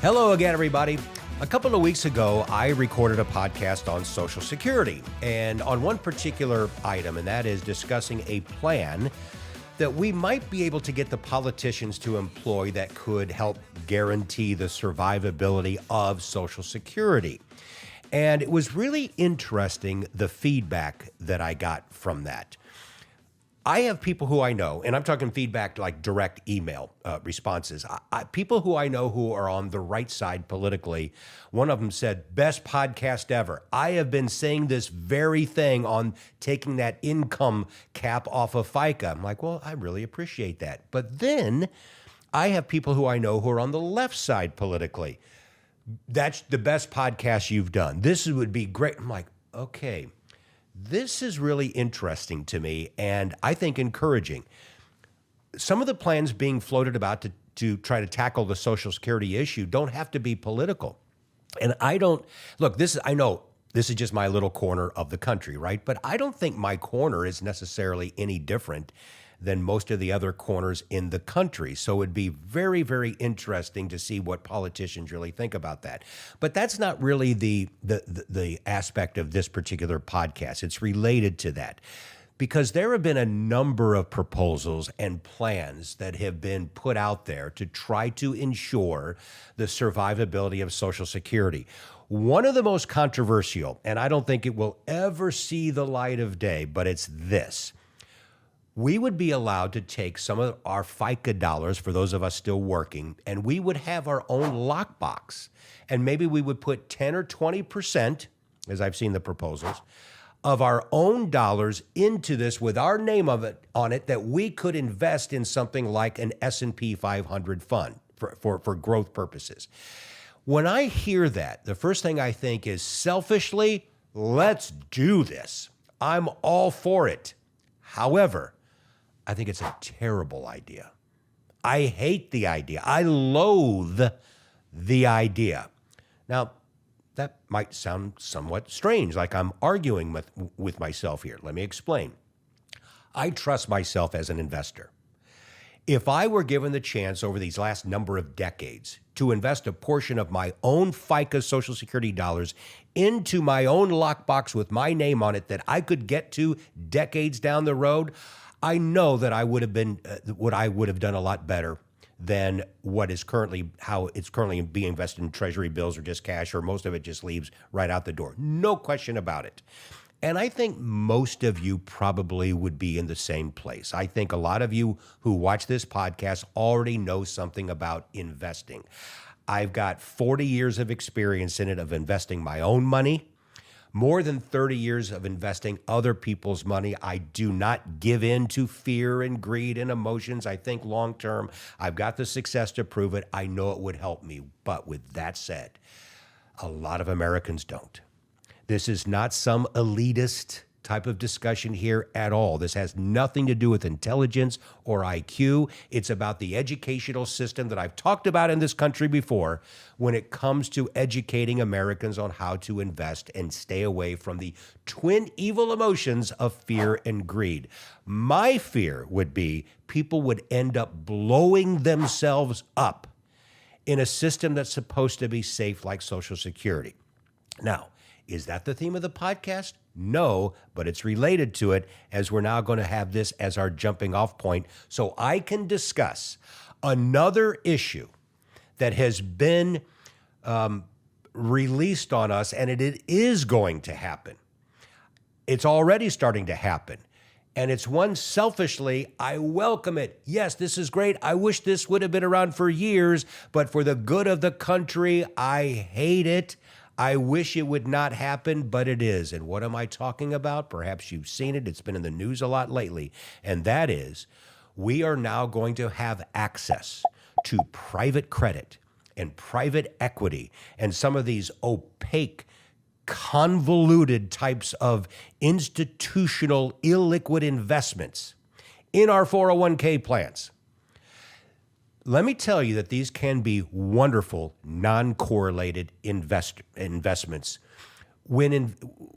Hello again, everybody. A couple of weeks ago, I recorded a podcast on Social Security and on one particular item, and that is discussing a plan that we might be able to get the politicians to employ that could help guarantee the survivability of Social Security. And it was really interesting, the feedback that I got from that. I have people who I know, and I'm talking feedback like direct email responses. People who I know who are on the right side politically. One of them said, best podcast ever. I have been saying this very thing on taking that income cap off of FICA. I'm like, well, I really appreciate that. But then I have people who I know who are on the left side politically. That's the best podcast you've done. This would be great. I'm like, okay. This is really interesting to me and I think encouraging. Some of the plans being floated about to try to tackle the Social Security issue don't have to be political. And I know this is just my little corner of the country, right? But I don't think my corner is necessarily any different than most of the other corners in the country. So it'd be very, very interesting to see what politicians really think about that. But that's not really the aspect of this particular podcast. It's related to that. Because there have been a number of proposals and plans that have been put out there to try to ensure the survivability of Social Security. One of the most controversial, and I don't think it will ever see the light of day, but it's this. We would be allowed to take some of our FICA dollars for those of us still working, and we would have our own lockbox. And maybe we would put 10 or 20%, as I've seen the proposals, of our own dollars into this with our name on it that we could invest in something like an S&P 500 fund for growth purposes. When I hear that, the first thing I think is selfishly, let's do this. I'm all for it. However, I think it's a terrible idea. I hate the idea. I loathe the idea. Now, that might sound somewhat strange, like I'm arguing with myself here. Let me explain. I trust myself as an investor. If I were given the chance over these last number of decades to invest a portion of my own FICA Social Security dollars into my own lockbox with my name on it that I could get to decades down the road, I know that I would have been what I would have done a lot better than how it's currently being invested in treasury bills or just cash, or most of it just leaves right out the door. No question about it. And I think most of you probably would be in the same place. I think a lot of you who watch this podcast already know something about investing. I've got 40 years of experience in it of investing my own money, more than 30 years of investing other people's money. I do not give in to fear and greed and emotions. I think long term, I've got the success to prove it. I know it would help me. But with that said, a lot of Americans don't. This is not some elitist type of discussion here at all. This has nothing to do with intelligence or IQ. It's about the educational system that I've talked about in this country before when it comes to educating Americans on how to invest and stay away from the twin evil emotions of fear and greed. My fear would be people would end up blowing themselves up in a system that's supposed to be safe like Social Security. Now, is that the theme of the podcast? No, but it's related to it, as we're now going to have this as our jumping off point so I can discuss another issue that has been released on us, and it is going to happen. It's already starting to happen. And it's one selfishly, I welcome it. Yes, this is great. I wish this would have been around for years, but for the good of the country, I hate it. I wish it would not happen, but it is. And what am I talking about? Perhaps you've seen it. It's been in the news a lot lately. And that is, we are now going to have access to private credit and private equity and some of these opaque, convoluted types of institutional illiquid investments in our 401k plans. Let me tell you that these can be wonderful, non-correlated investments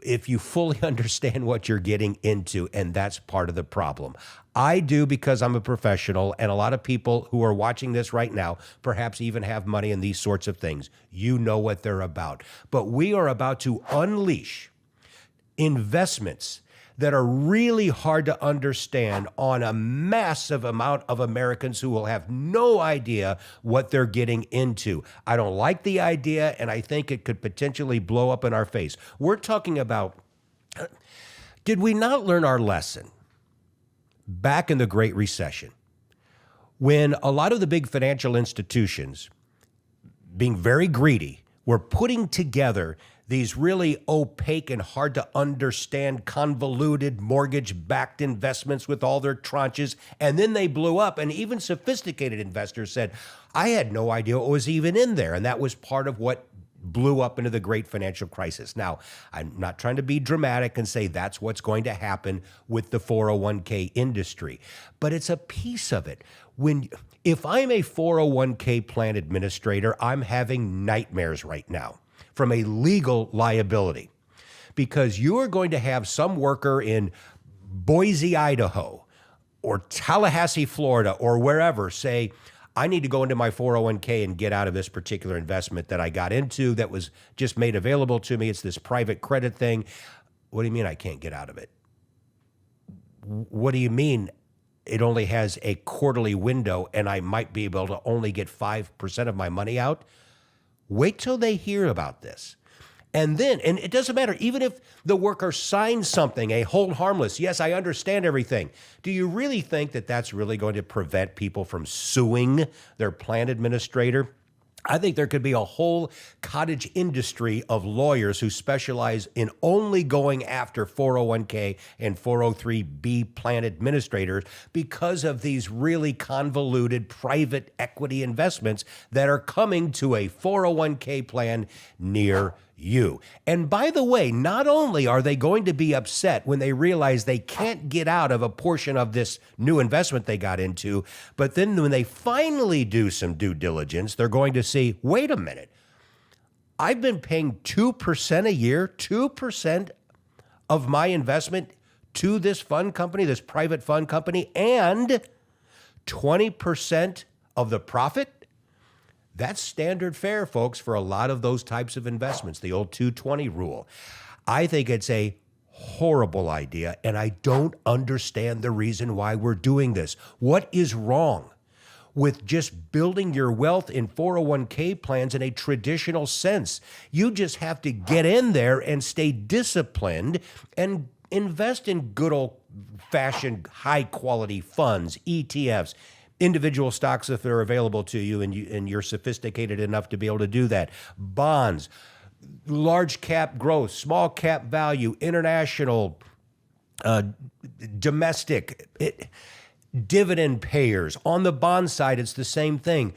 if you fully understand what you're getting into, and that's part of the problem. I do, because I'm a professional, and a lot of people who are watching this right now perhaps even have money in these sorts of things. You know what they're about. But we are about to unleash investments that are really hard to understand on a massive amount of Americans who will have no idea what they're getting into. I don't like the idea, and I think it could potentially blow up in our face. We're talking about, did we not learn our lesson back in the Great Recession, when a lot of the big financial institutions, being very greedy, were putting together these really opaque and hard to understand, convoluted mortgage-backed investments with all their tranches, and then they blew up, and even sophisticated investors said, I had no idea what was even in there, and that was part of what blew up into the great financial crisis. Now, I'm not trying to be dramatic and say that's what's going to happen with the 401k industry, but it's a piece of it. If I'm a 401k plan administrator, I'm having nightmares right now from a legal liability, because you are going to have some worker in Boise, Idaho, or Tallahassee, Florida, or wherever say, I need to go into my 401k and get out of this particular investment that I got into that was just made available to me. It's this private credit thing. What do you mean I can't get out of it? What do you mean it only has a quarterly window and I might be able to only get 5% of my money out? Wait till they hear about this. And it doesn't matter, even if the worker signs something, a hold harmless, yes, I understand everything. Do you really think that that's really going to prevent people from suing their plan administrator? I think there could be a whole cottage industry of lawyers who specialize in only going after 401k and 403b plan administrators because of these really convoluted private equity investments that are coming to a 401k plan near you. And by the way, not only are they going to be upset when they realize they can't get out of a portion of this new investment they got into, but then when they finally do some due diligence, they're going to see, wait a minute, I've been paying 2% a year, 2% of my investment to this fund company, this private fund company, and 20% of the profit. That's standard fare, folks, for a lot of those types of investments, the old 220 rule. I think it's a horrible idea, and I don't understand the reason why we're doing this. What is wrong with just building your wealth in 401k plans in a traditional sense? You just have to get in there and stay disciplined and invest in good old-fashioned high-quality funds, ETFs, individual stocks if they're available to you and you're sophisticated enough to be able to do that. Bonds, large cap growth, small cap value, international, domestic, dividend payers. On the bond side, it's the same thing.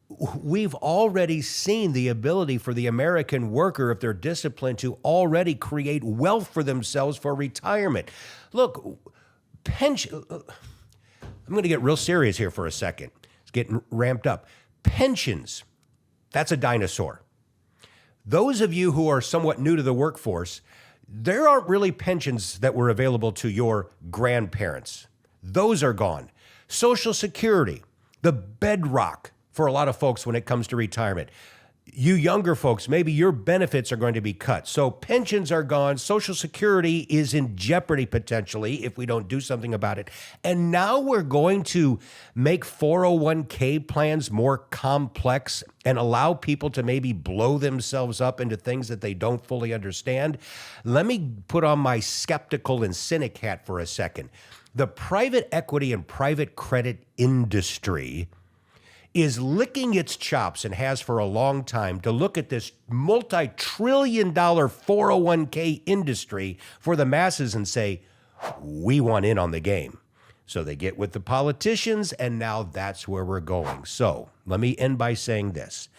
We've already seen the ability for the American worker, if they're disciplined, to already create wealth for themselves for retirement. Look, pension... I'm going to get real serious here for a second. It's getting ramped up. Pensions, that's a dinosaur. Those of you who are somewhat new to the workforce, there aren't really pensions that were available to your grandparents. Those are gone. Social Security, the bedrock for a lot of folks when it comes to retirement. You younger folks, maybe your benefits are going to be cut. So pensions are gone. Social Security is in jeopardy potentially if we don't do something about it. And now we're going to make 401k plans more complex and allow people to maybe blow themselves up into things that they don't fully understand. Let me put on my skeptical and cynic hat for a second. The private equity and private credit industry is licking its chops and has for a long time to look at this multi-trillion-dollar 401k industry for the masses and say, we want in on the game. So they get with the politicians, and now that's where we're going. So let me end by saying this.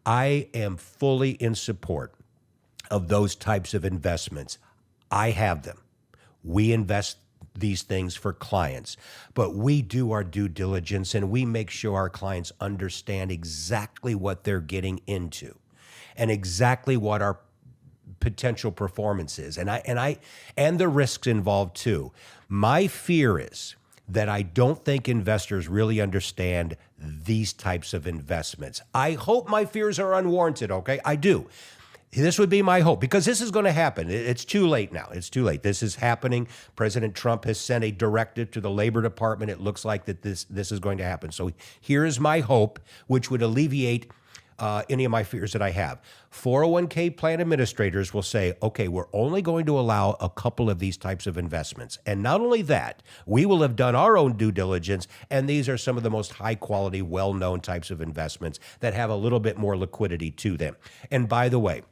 I am fully in support of those types of investments. I have them. We invest these things for clients, but we do our due diligence and we make sure our clients understand exactly what they're getting into and exactly what our potential performance is, and the risks involved too. My fear is that I don't think investors really understand these types of investments. I hope my fears are unwarranted, okay? I do. This would be my hope, because this is going to happen. It's too late now. It's too late. This is happening. President Trump has sent a directive to the Labor Department. It looks like that this is going to happen. So here is my hope, which would alleviate any of my fears that I have. 401k plan administrators will say, okay, we're only going to allow a couple of these types of investments. And not only that, we will have done our own due diligence, and these are some of the most high quality, well-known types of investments that have a little bit more liquidity to them. And by the way,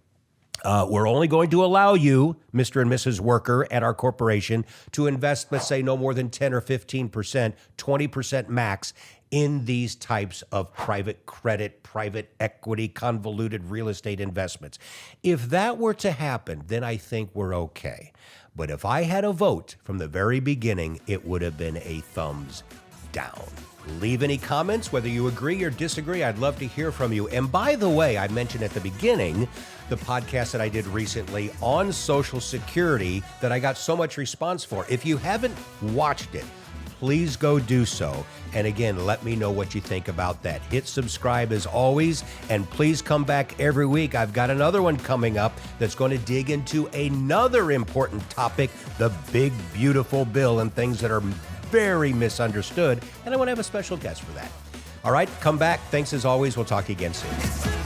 we're only going to allow you, Mr. and Mrs. Worker at our corporation, to invest, let's say, no more than 10 or 15%, 20% max in these types of private credit, private equity, convoluted real estate investments. If that were to happen, then I think we're okay. But if I had a vote from the very beginning, it would have been a thumbs down. Leave any comments, whether you agree or disagree. I'd love to hear from you. And by the way, I mentioned at the beginning the podcast that I did recently on Social Security that I got so much response for. If you haven't watched it, please go do so. And again, let me know what you think about that. Hit subscribe as always, and please come back every week. I've got another one coming up that's going to dig into another important topic, the big, beautiful bill, and things that are very misunderstood. And I want to have a special guest for that. All right, come back. Thanks as always. We'll talk again soon.